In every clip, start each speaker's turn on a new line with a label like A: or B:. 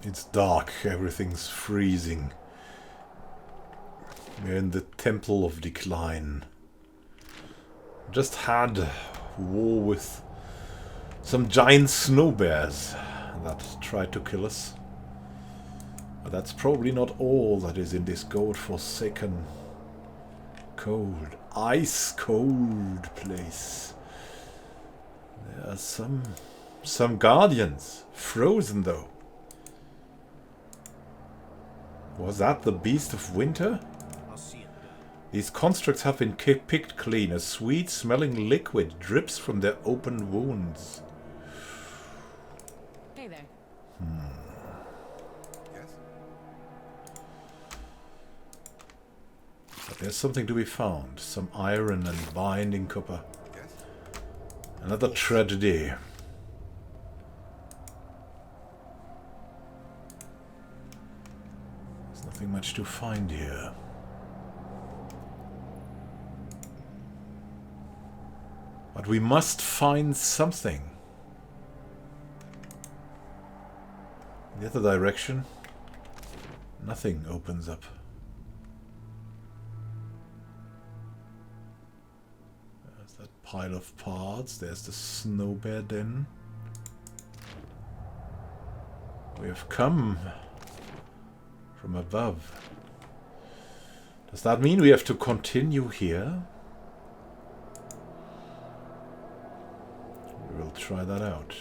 A: It's dark, everything's freezing. We're in the Temple of Decline. Just had war with some giant snow bears that tried to kill us. But that's probably not all that is in this God-forsaken, cold, ice-cold place. There are some guardians, frozen though. Was that the Beast of Winter? These constructs have been picked clean. A sweet-smelling liquid drips from their open wounds.
B: Hey there.
A: Yes. But there's something to be found. Some iron and binding copper. Yes. Another tragedy. There's nothing much to find here. But we must find something. In the other direction, nothing opens up. There's that pile of parts. There's the snow bear den. We have come from above. Does that mean we have to continue here? We'll try that out.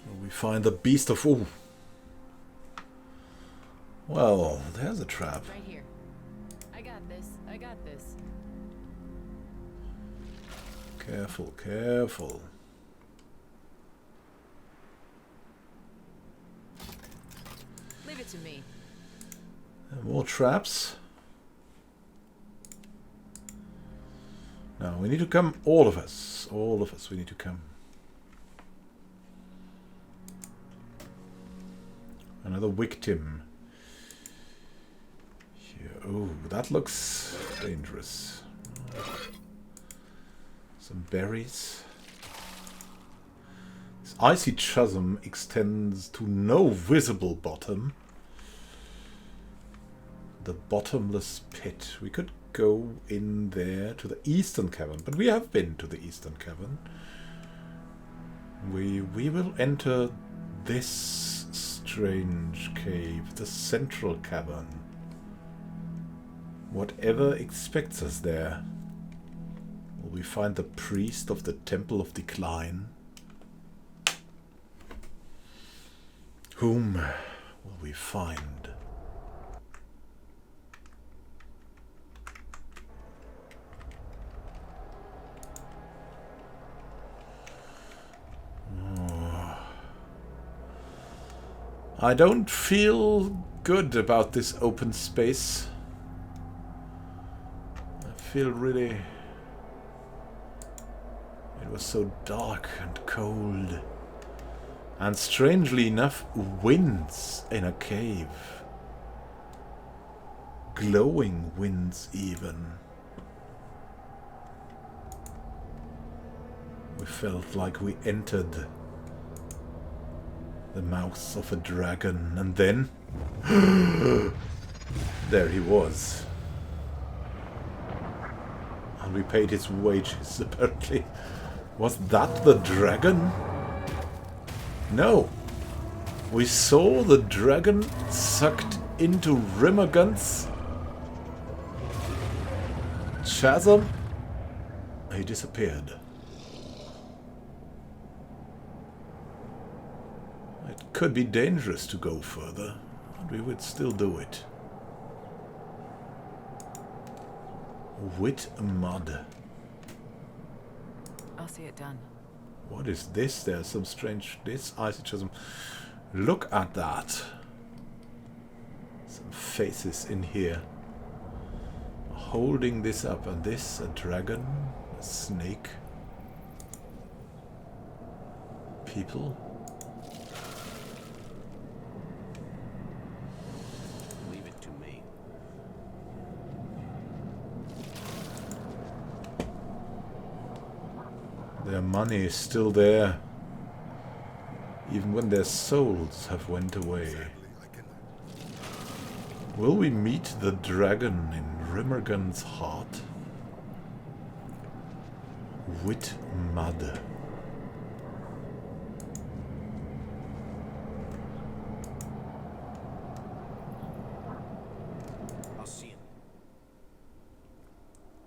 A: Will we find the Beast of... Ooh. Well, there's a trap.
B: Right here. I got this. I got this.
A: Careful, careful.
B: Leave it to me.
A: And more traps. Now we need to come, all of us, we need to come. Another victim. Here. Oh, that looks dangerous. Some berries. This icy chasm extends to no visible bottom. The bottomless pit. We could go in there to the eastern cavern, but we have been to the eastern cavern. We will enter this strange cave, the central cavern. Whatever expects us there. Will we find the priest of the Temple of Decline? Whom will we find? I don't feel good about this open space. I feel really... It was so dark and cold. And strangely enough, winds in a cave. Glowing winds even. We felt like we entered the mouth of a dragon, and then there he was. And we paid his wages, apparently. Was that the dragon? No. We saw the dragon sucked into Rimmergun's chasm. He disappeared. It could be dangerous to go further, but we would still do it. With mud.
B: I'll see it done.
A: What is this? There's some strange... This icy chasm. Look at that. Some faces in here. Holding this up. And this, a dragon, a snake. People.
C: Leave it to me.
A: Their money is still there, even when their souls have went away. Will we meet the dragon in Rimmergun's heart? Wit mud.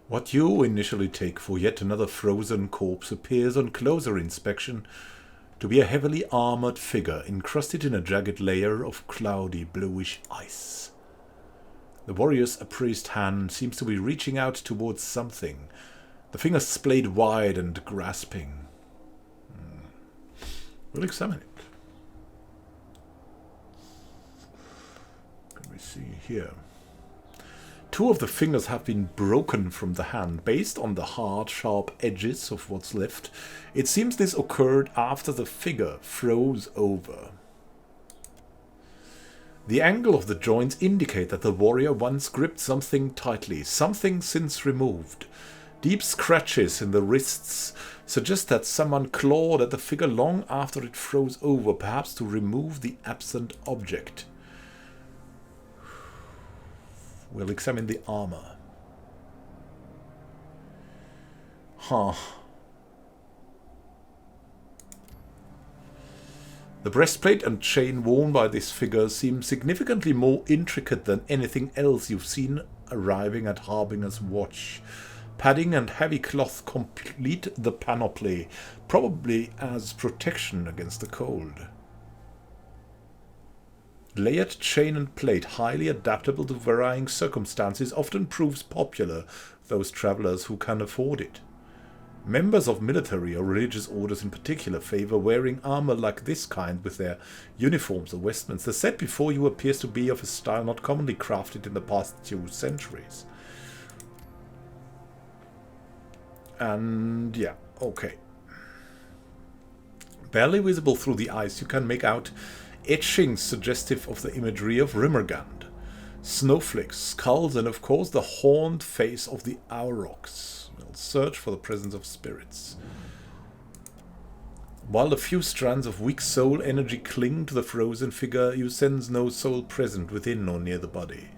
A: What you initially take for yet another frozen corpse appears on closer inspection to be a heavily armored figure encrusted in a jagged layer of cloudy bluish ice. The warrior's upraised hand seems to be reaching out towards something, the fingers splayed wide and grasping. We'll examine it. Can we see here? Two of the fingers have been broken from the hand. Based on the hard, sharp edges of what's left, it seems this occurred after the figure froze over. The angle of the joints indicate that the warrior once gripped something tightly, something since removed. Deep scratches in the wrists suggest that someone clawed at the figure long after it froze over, perhaps to remove the absent object. We'll examine the armor. The breastplate and chain worn by this figure seem significantly more intricate than anything else you've seen arriving at Harbinger's watch. Padding and heavy cloth complete the panoply, probably as protection against the cold. Layered chain and plate, highly adaptable to varying circumstances, often proves popular with those travelers who can afford it. Members of military or religious orders in particular favor wearing armor like this kind with their uniforms or vestments. The set before you appears to be of a style not commonly crafted in the past 2 centuries. And yeah, okay. Barely visible through the ice, you can make out etchings suggestive of the imagery of Rimmergund. Snowflakes, skulls, and of course the horned face of the Aurochs. We'll search for the presence of spirits. While a few strands of weak soul energy cling to the frozen figure, you sense no soul present within or near the body.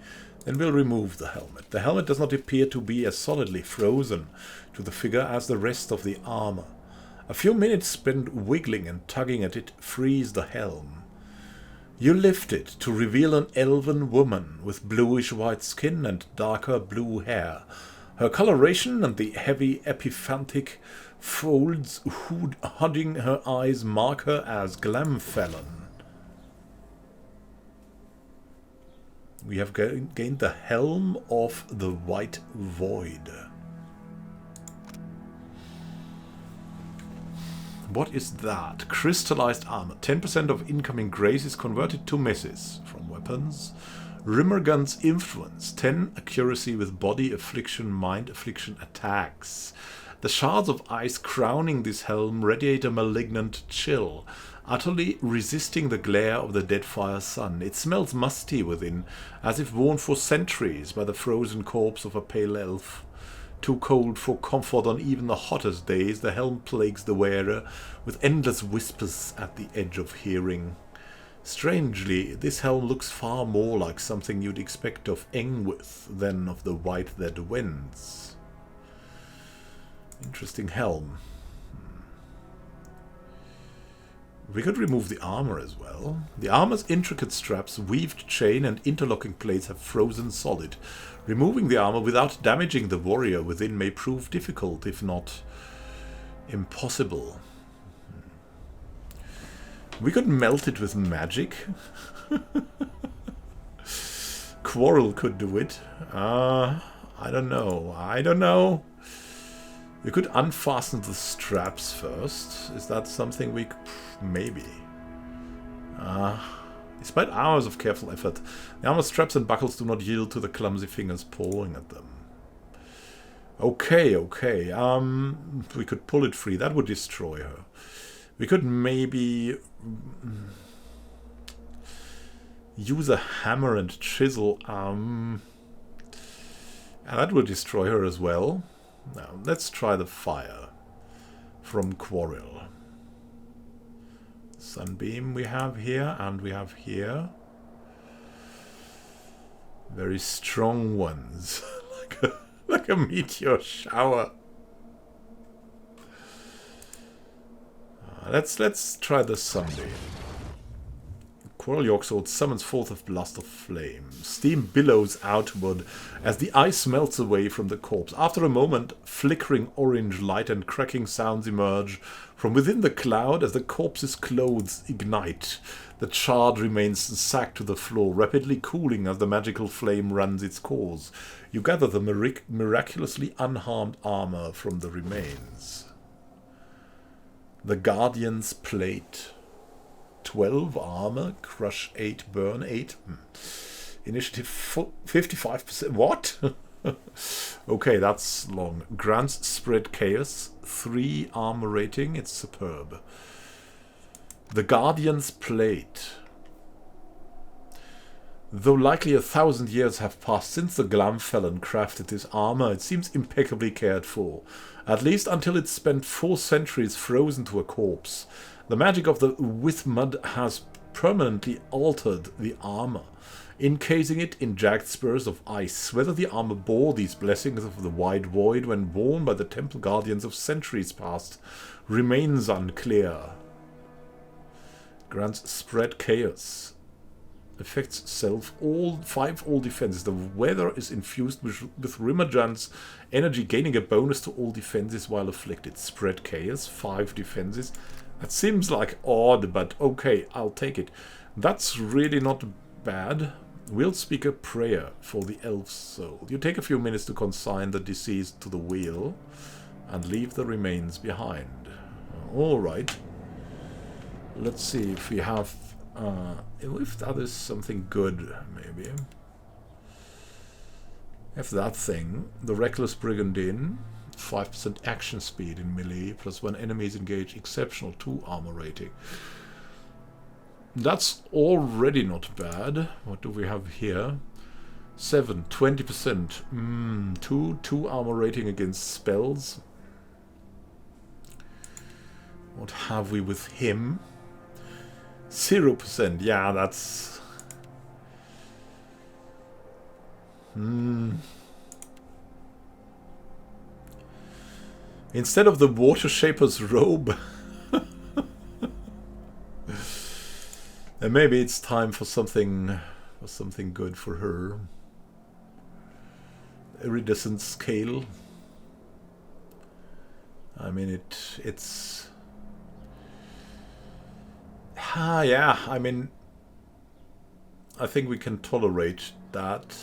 A: Then we'll remove the helmet. The helmet does not appear to be as solidly frozen to the figure as the rest of the armor. A few minutes spent wiggling and tugging at it freeze the helm. You lift it to reveal an elven woman with bluish-white skin and darker blue hair. Her coloration and the heavy epiphantic folds hooding her eyes mark her as Glamfelon. We have gained the Helm of the White Void. What is that? Crystallized armor. 10% of incoming grace is converted to misses from weapons. Rimmergun's influence. 10 accuracy with body affliction, mind affliction attacks. The shards of ice crowning this helm radiate a malignant chill, utterly resisting the glare of the Deadfire sun. It smells musty within, as if worn for centuries by the frozen corpse of a pale elf. Too cold for comfort on even the hottest days, the helm plagues the wearer with endless whispers at the edge of hearing. Strangely, this helm looks far more like something you'd expect of Engwith than of the White That Wends. Interesting helm. We could remove the armor as well. The armor's intricate straps, weaved chain, and interlocking plates have frozen solid. Removing the armor without damaging the warrior within may prove difficult, if not impossible. We could melt it with magic. Quoril could do it. I don't know. We could unfasten the straps first. Is that something we could... Maybe. Despite hours of careful effort, the armor straps and buckles do not yield to the clumsy fingers pulling at them. Okay. We could pull it free. That would destroy her. We could maybe... use a hammer and chisel. And that would destroy her as well. Now, let's try the fire. from Quoril. Sunbeam we have here, and we have here. Very strong ones. like a meteor shower. Let's try the Sunbeam. Quoril Yogsword summons forth a blast of flame. Steam billows outward as the ice melts away from the corpse. After a moment, flickering orange light and cracking sounds emerge from within the cloud as the corpse's clothes ignite. The shard remains sacked to the floor, rapidly cooling as the magical flame runs its course. You gather the miraculously unharmed armor from the remains. The Guardian's Plate. 12 armor, crush 8, burn 8. Initiative 55%. What? Okay, that's long. Grants spread chaos. 3 armor rating. It's superb. The Guardian's Plate. Though likely 1,000 years have passed since the Glamfelon crafted this armor, it seems impeccably cared for. At least until it spent 4 centuries frozen to a corpse. The magic of the Withmud has permanently altered the armor, encasing it in jagged spurs of ice. Whether the armor bore these blessings of the wide void when worn by the temple guardians of centuries past remains unclear. Grants spread chaos. Affects self all 5 all defenses. The weather is infused with Rimmerjan's energy, gaining a bonus to all defenses while afflicted. Spread chaos, 5 defenses. That seems like odd, but okay, I'll take it. That's really not bad. We'll speak a prayer for the elf's soul. You take a few minutes to consign the deceased to the wheel and leave the remains behind. Alright. Let's see if we have... if that is something good, maybe. If that thing, the Reckless Brigandine, 5% action speed in melee, plus when enemies engage, exceptional 2 armor rating. That's already not bad. What do we have here? 7, 20%. 2 armor rating against spells. What have we with him? 0%. Yeah, that's... Instead of the Water Shaper's robe. And maybe it's time for something good for her. Iridescent scale. I mean it's yeah, I mean I think we can tolerate that.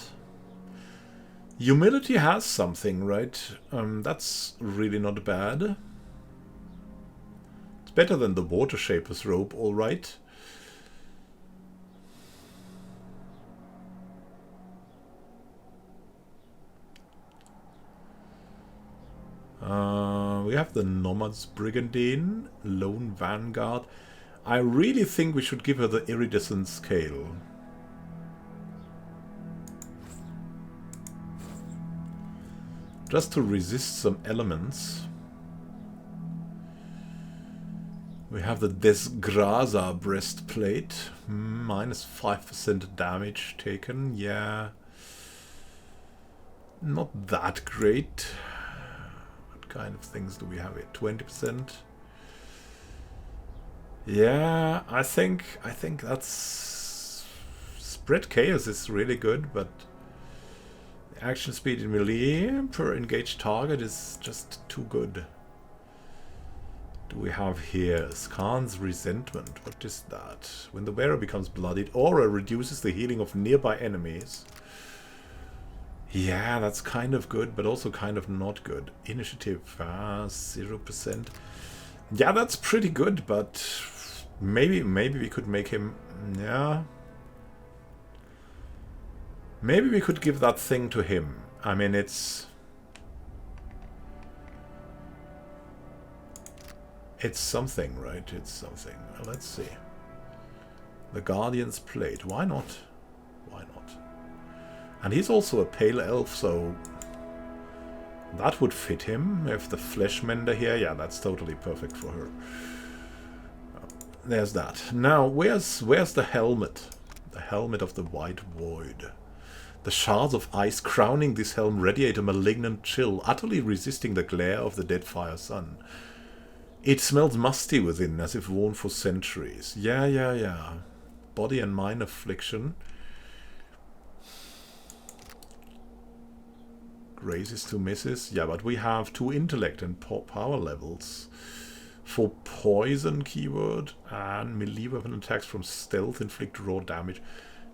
A: Humility has something, right? That's really not bad. It's better than the Water Shaper's robe, alright. We have the Nomad's Brigandine, Lone Vanguard. I really think we should give her the Iridescent Scale. Just to resist some elements. We have the Desgraza Breastplate. Minus 5% damage taken. Yeah. Not that great. What kind of things do we have here? 20%. Yeah, I think that's... Spread Chaos is really good, but... Action speed in melee per engaged target is just too good. Do we have here Skarn's Resentment? What is that? When the wearer becomes bloodied, aura reduces the healing of nearby enemies. Yeah, that's kind of good, but also kind of not good. Initiative 0%. Yeah, that's pretty good, but maybe we could make him... Yeah... Maybe we could give that thing to him. I mean, it's something, right? It's something. Well, let's see. The Guardian's Plate. Why not? Why not? And he's also a pale elf, so That would fit him. If the flesh mender here, yeah, that's totally perfect for her. There's that. Now, where's the helmet? The helmet of the White Void. The shards of ice crowning this helm radiate a malignant chill, utterly resisting the glare of the Deadfire sun. It smells musty within, as if worn for centuries. Yeah. Body and mind affliction. Raises to misses. Yeah, but we have 2 intellect and power levels. For poison keyword and melee weapon attacks from stealth inflict raw damage.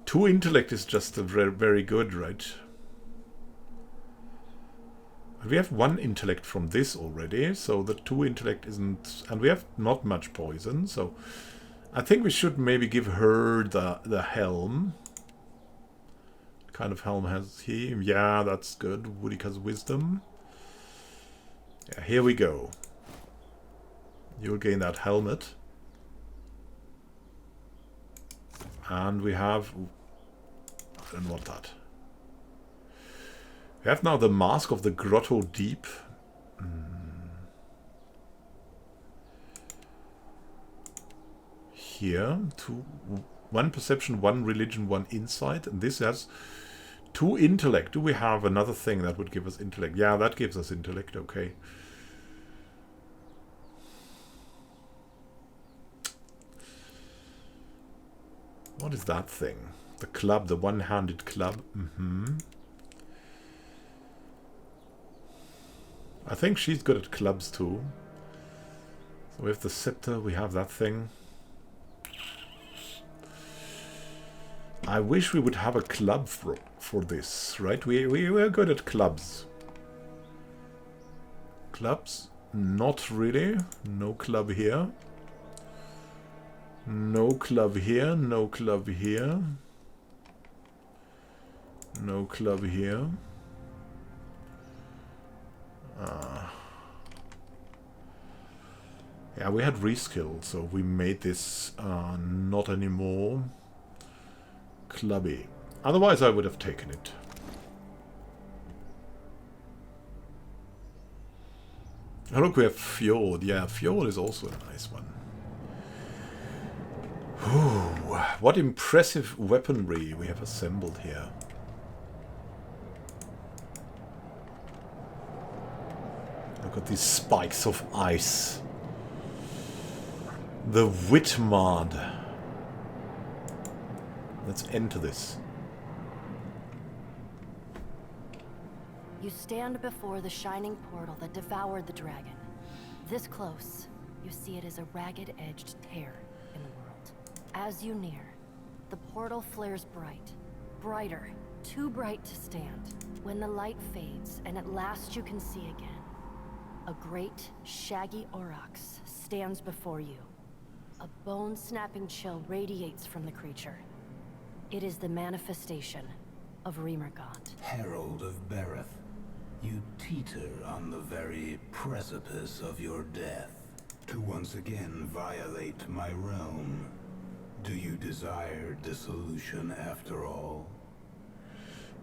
A: 2 intellect is just a very good, right? We have 1 intellect from this already, so the 2 intellect isn't... And we have not much poison, so... I think we should maybe give her the helm. What kind of helm has he? Yeah, that's good. Woodika's wisdom. Yeah, here we go. You'll gain that helmet. And we have... I don't want that. We have now the Mask of the Grotto Deep. Here. 1 perception, 1 religion, 1 insight. And this has 2 intellect. Do we have another thing that would give us intellect? Yeah, that gives us intellect. Okay. What is that thing? The club, the one-handed club. I think she's good at clubs too. So we have the scepter, we have that thing. I wish we would have a club for this, right? We're good at clubs. Clubs? Not really. No club here. No club here, no club here. No club here. Yeah, we had reskill, so we made this not anymore clubby. Otherwise I would have taken it. Oh look, we have Fjord. Yeah, Fjord is also a nice one. Ooh, what impressive weaponry we have assembled here. Look at these spikes of ice. The Whitmard. Let's enter this.
C: You stand before the shining portal that devoured the dragon. This close, you see it as a ragged-edged tear in the world. As you near, the portal flares bright. Brighter, too bright to stand. When the light fades, and at last you can see again, a great, shaggy aurochs stands before you. A bone-snapping chill radiates from the creature. It is the manifestation of Remergaunt.
D: Herald of Bereth, you teeter on the very precipice of your death. To once again violate my realm. Do you desire dissolution after all?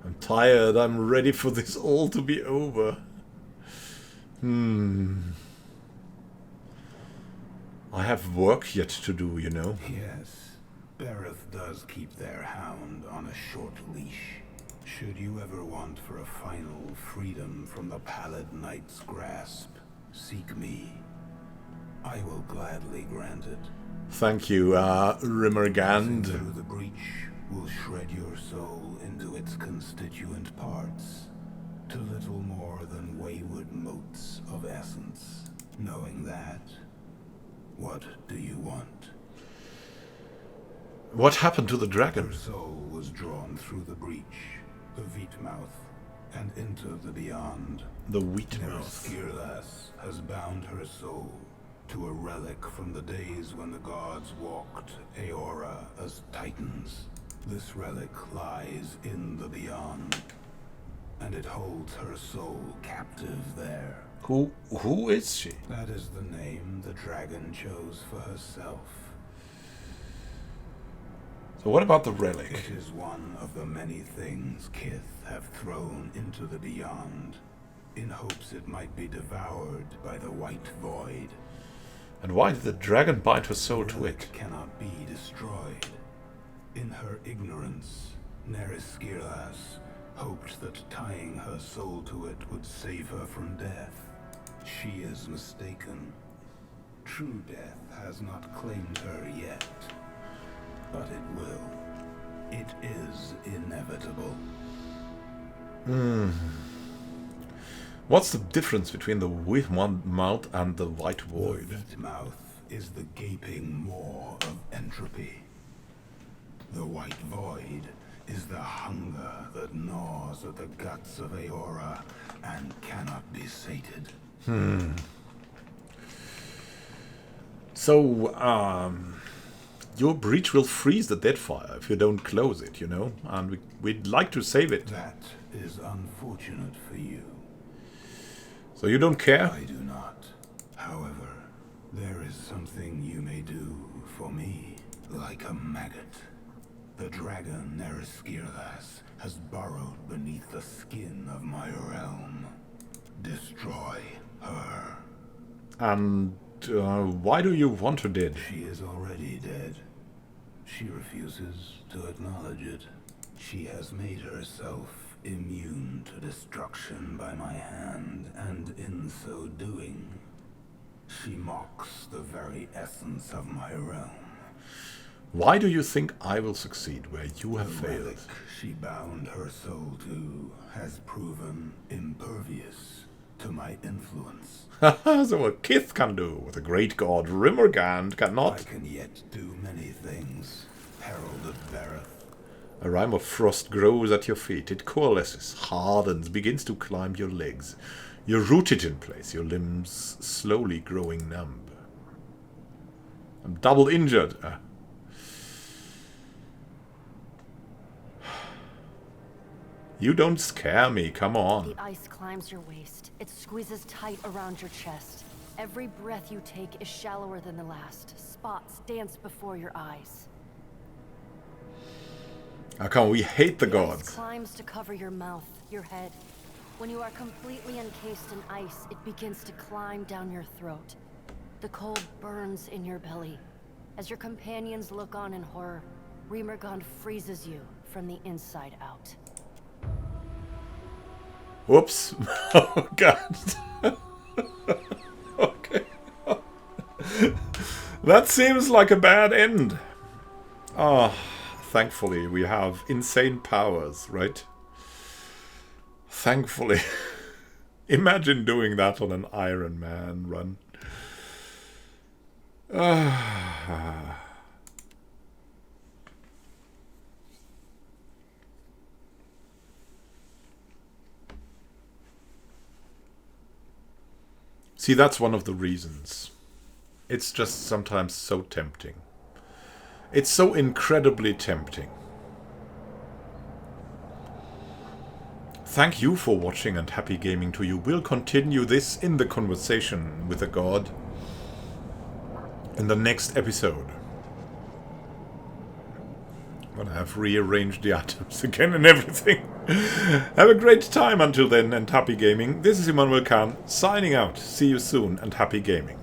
A: I'm tired. I'm ready for this all to be over. I have work yet to do, you know.
D: Yes, Bereth does keep their hound on a short leash. Should you ever want for a final freedom from the Pallid Knight's grasp, seek me. I will gladly grant it.
A: Thank you, Remergand.
D: Through the breach will shred your soul into its constituent parts, to little more than wayward motes of essence. Knowing that, what do you want?
A: What happened to the dragon?
D: Her soul was drawn through the breach, the Wheatmouth, and into the beyond.
A: The Wheatmouth.
D: Kevaver has bound her soul to a relic from the days when the gods walked Eora as titans. This relic lies in the beyond, and it holds her soul captive there.
A: Who is she?
D: That is the name the dragon chose for herself.
A: So what about the relic?
D: It is one of the many things Kith have thrown into the beyond. in hopes it might be devoured by the White Void.
A: And why did the dragon bind her soul to it?
D: Cannot be destroyed. In her ignorance, Nereskyras hoped that tying her soul to it would save her from death. She is mistaken. True death has not claimed her yet, but it will. It is inevitable.
A: What's the difference between the White Mouth and the White Void?
D: The White Mouth is the gaping maw of entropy. The White Void is the hunger that gnaws at the guts of Eora and cannot be sated.
A: So, your breach will freeze the Deadfire if you don't close it, you know? And we'd like to save it.
D: That is unfortunate for you.
A: So you don't care?
D: I do not. However, there is something you may do for me, like a maggot. The dragon Nereskyras has burrowed beneath the skin of my realm. Destroy her.
A: And why do you want her dead?
D: She is already dead. She refuses to acknowledge it. She has made herself immune to destruction by my hand, and in so doing, she mocks the very essence of my realm.
A: Why do you think I will succeed where you have failed?
D: Relic she bound her soul to has proven impervious to my influence.
A: So a Kith can do, what a great god Rimmergand cannot.
D: I can yet do many things, Herald of Bereth.
A: A rime of frost grows at your feet. It coalesces, hardens, begins to climb your legs. You're rooted in place, your limbs slowly growing numb. I'm double injured. You don't scare me, come on.
C: The ice climbs your waist. It squeezes tight around your chest. Every breath you take is shallower than the last. Spots dance before your eyes.
A: How come we hate the gods?
C: Ice climbs to cover your mouth, your head. When you are completely encased in ice, it begins to climb down your throat. The cold burns in your belly. As your companions look on in horror, Rimmergand freezes you from the inside out.
A: Whoops. Oh, God. Okay. That seems like a bad end. Ah, thankfully we have insane powers, right? Thankfully. Imagine doing that on an Iron Man run. See, that's one of the reasons. It's just sometimes so tempting. It's so incredibly tempting. Thank you for watching and happy gaming to you. We'll continue this in the conversation with the god in the next episode. When I have rearranged the atoms again and everything. Have a great time until then and happy gaming. This is Immanuel Khan signing out. See you soon and happy gaming.